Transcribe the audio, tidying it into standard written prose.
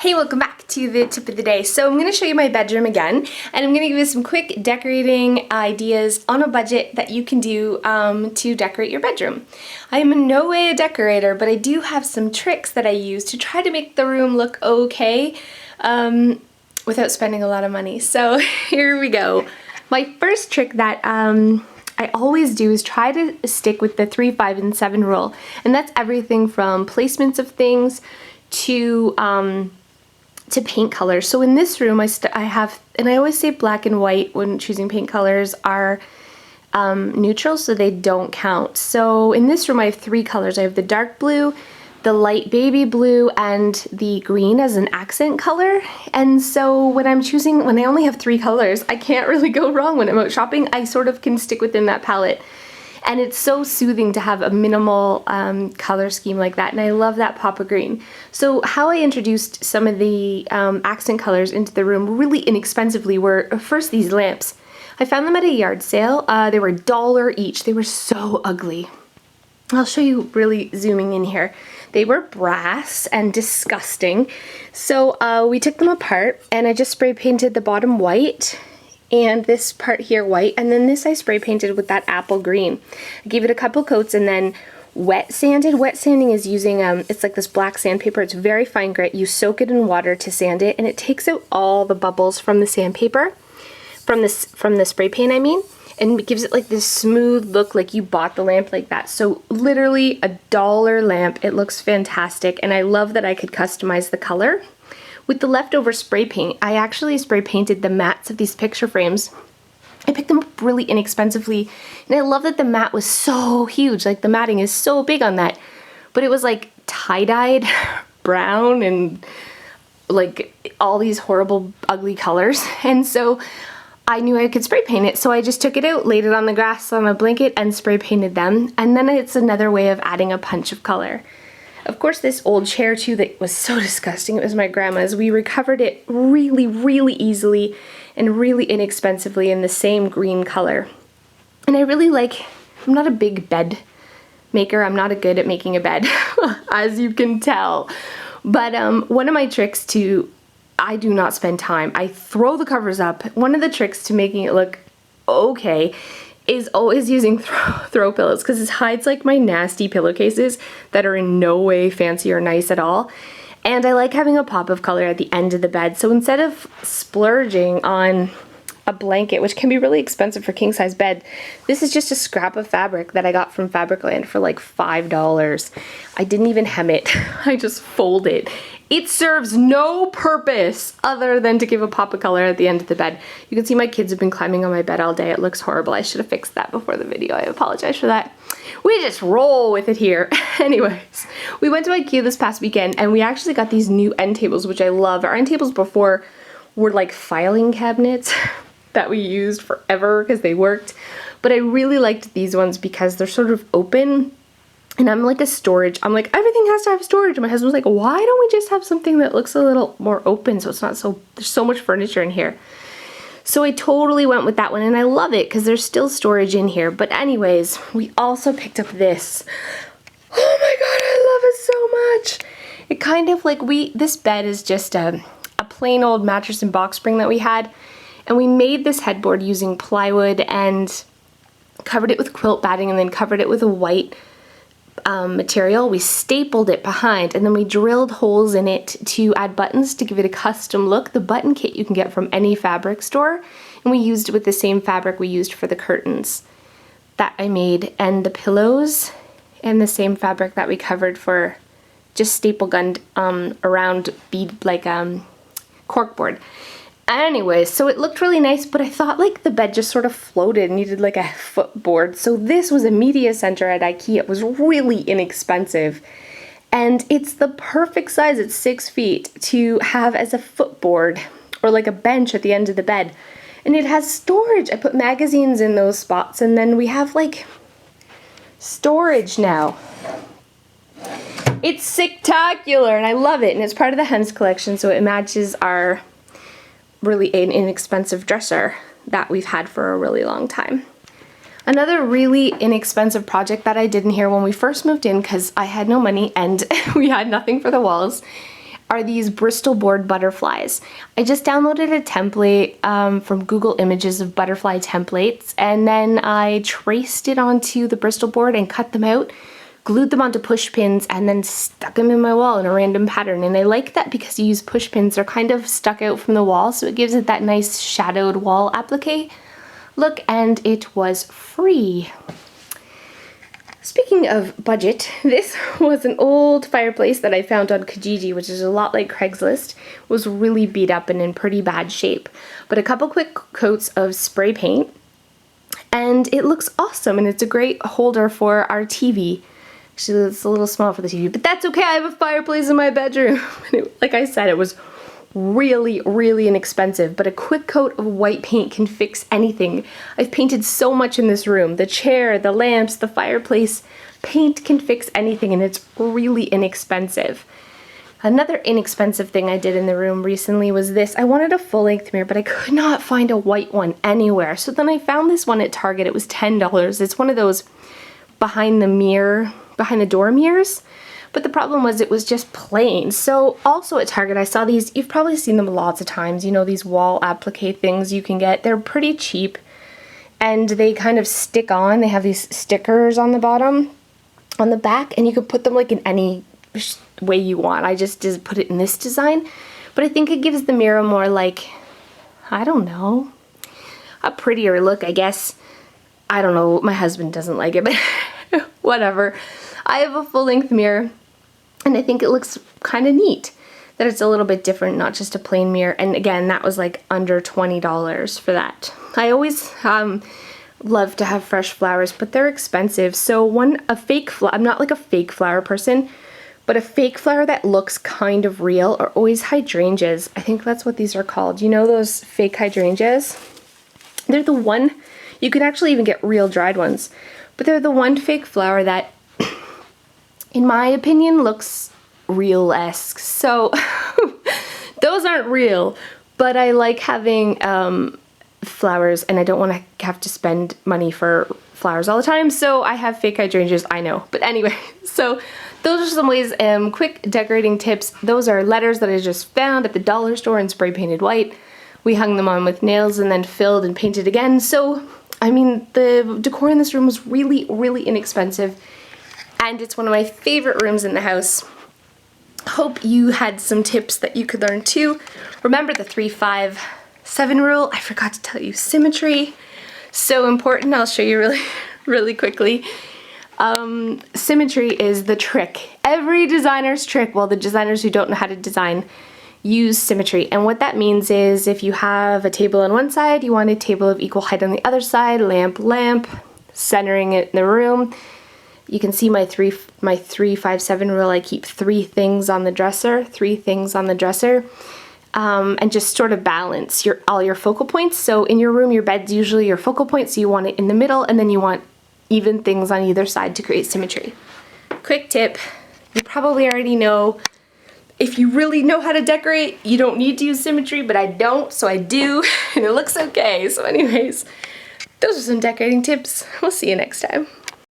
Hey, welcome back to the tip of the day. So I'm going to show you my bedroom again, and I'm going to give you some quick decorating ideas on a budget that you can do to decorate your bedroom. I am in no way a decorator, but I do have some tricks that I use to try to make the room look okay without spending a lot of money. So here we go. My first trick that I always do is try to stick with the 3, 5, and 7 rule, and that's everything from placements of things to paint colors. So in this room I have, and I always say black and white when choosing paint colors are neutral, so they don't count. So in this room I have 3 colors. I have the dark blue, the light baby blue, and the green as an accent color. And so when I'm choosing, when I only have 3 colors, I can't really go wrong when I'm out shopping. I sort of can stick within that palette. And it's so soothing to have a minimal color scheme like that, and I love that pop of green. So how I introduced some of the accent colors into the room really inexpensively were first these lamps. I found them at a yard sale. They were $1 each. They were so ugly. I'll show you really zooming in here. They were brass and disgusting. So we took them apart, and I just spray painted the bottom white and this part here white, and then this I spray painted with that apple green. I gave it a couple coats and then wet sanded. Wet sanding is using, it's like this black sandpaper. It's very fine grit. You soak it in water to sand it, and it takes out all the bubbles from the sandpaper, from the spray paint I mean, and it gives it like this smooth look, like you bought the lamp like that. So literally $1 lamp. It looks fantastic, and I love that I could customize the color. With the leftover spray paint, I actually spray painted the mats of these picture frames. I picked them up really inexpensively, and I love that the mat was so huge. Like, the matting is so big on that, but it was like tie-dyed brown and like all these horrible ugly colors. And so I knew I could spray paint it, so I just took it out, laid it on the grass on a blanket, and spray painted them. And then it's another way of adding a punch of color. Of course, this old chair too that was so disgusting, it was my grandma's. We recovered it really, really easily and really inexpensively in the same green color. And I really like, I'm not a big bed maker. I'm not good at making a bed, as you can tell. But one of my tricks I do not spend time. I throw the covers up. One of the tricks to making it look okay is always using throw pillows, because it hides like my nasty pillowcases that are in no way fancy or nice at all. And I like having a pop of color at the end of the bed. So instead of splurging on a blanket, which can be really expensive for king size bed, this is just a scrap of fabric that I got from Fabricland for like $5. I didn't even hem it. I just fold it. It serves no purpose other than to give a pop of color at the end of the bed. You can see my kids have been climbing on my bed all day. It looks horrible. I should have fixed that before the video. I apologize for that. We just roll with it here. Anyways, we went to IKEA this past weekend, and we actually got these new end tables, which I love. Our end tables before were like filing cabinets that we used forever because they worked. But I really liked these ones because they're sort of open. And I'm like I'm like, everything has to have storage. And my husband's like, why don't we just have something that looks a little more open so it's not so, there's so much furniture in here. So I totally went with that one, and I love it because there's still storage in here. But anyways, we also picked up this. Oh my god, I love it so much. It kind of like, this bed is just a plain old mattress and box spring that we had. And we made this headboard using plywood and covered it with quilt batting, and then covered it with a white material. We stapled it behind, and then we drilled holes in it to add buttons to give it a custom look. The button kit you can get from any fabric store, and we used it with the same fabric we used for the curtains that I made, and the pillows, and the same fabric that we covered for just staple gunned around bead like corkboard. Anyways, so it looked really nice, but I thought like the bed just sort of floated and needed like a footboard. So this was a media center at IKEA. It was really inexpensive, and it's the perfect size. It's 6 feet to have as a footboard or like a bench at the end of the bed. And it has storage. I put magazines in those spots, and then we have like storage now. It's sicktacular, and I love it. And it's part of the Hems collection, so it matches our really inexpensive dresser that we've had for a really long time. Another really inexpensive project that I did in here when we first moved in, because I had no money and we had nothing for the walls, are these Bristol board butterflies. I just downloaded a template from Google Images of butterfly templates, and then I traced it onto the Bristol board and cut them out, glued them onto push pins, and then stuck them in my wall in a random pattern. And I like that because you use push pins, they're kind of stuck out from the wall, so it gives it that nice shadowed wall applique look, and it was free. Speaking of budget, this was an old fireplace that I found on Kijiji, which is a lot like Craigslist. It was really beat up and in pretty bad shape. But a couple quick coats of spray paint, and it looks awesome, and it's a great holder for our TV. Actually, it's a little small for the TV, but that's okay. I have a fireplace in my bedroom. Like I said, it was really, really inexpensive, but a quick coat of white paint can fix anything. I've painted so much in this room. The chair, the lamps, the fireplace. Paint can fix anything, and it's really inexpensive. Another inexpensive thing I did in the room recently was this. I wanted a full-length mirror, but I could not find a white one anywhere. So then I found this one at Target. It was $10. It's one of those behind the door mirrors. But the problem was it was just plain. So also at Target I saw these, you've probably seen them lots of times, you know, these wall applique things you can get. They're pretty cheap and they kind of stick on. They have these stickers on the bottom, on the back, and you could put them like in any way you want. I just put it in this design, but I think it gives the mirror more like, I don't know, a prettier look, I guess. I don't know, my husband doesn't like it, but whatever. I have a full-length mirror, and I think it looks kind of neat that it's a little bit different, not just a plain mirror. And again, that was like under $20 for that. I always love to have fresh flowers, but they're expensive. So I'm not like a fake flower person, but a fake flower that looks kind of real are always hydrangeas. I think that's what these are called. You know those fake hydrangeas? They're the one, you can actually even get real dried ones, but they're the one fake flower that, in my opinion, looks real-esque. So those aren't real, but I like having flowers, and I don't want to have to spend money for flowers all the time, so I have fake hydrangeas, I know. But anyway, so those are some ways, quick decorating tips. Those are letters that I just found at the dollar store and spray painted white. We hung them on with nails and then filled and painted again. So, I mean, the decor in this room was really, really inexpensive, and it's one of my favorite rooms in the house. Hope you had some tips that you could learn too. Remember the 3-5-7 rule. I forgot to tell you, symmetry. So important. I'll show you really quickly. Symmetry is the trick. Every designer's trick, well, the designers who don't know how to design use symmetry. And what that means is if you have a table on one side, you want a table of equal height on the other side, lamp, centering it in the room. You can see my 3-5-7 rule. I keep 3 things on the dresser, and just sort of balance all your focal points. So in your room, your bed's usually your focal point, so you want it in the middle, and then you want even things on either side to create symmetry. Quick tip, you probably already know, if you really know how to decorate, you don't need to use symmetry, but I don't, so I do, and it looks okay. So anyways, those are some decorating tips. We'll see you next time.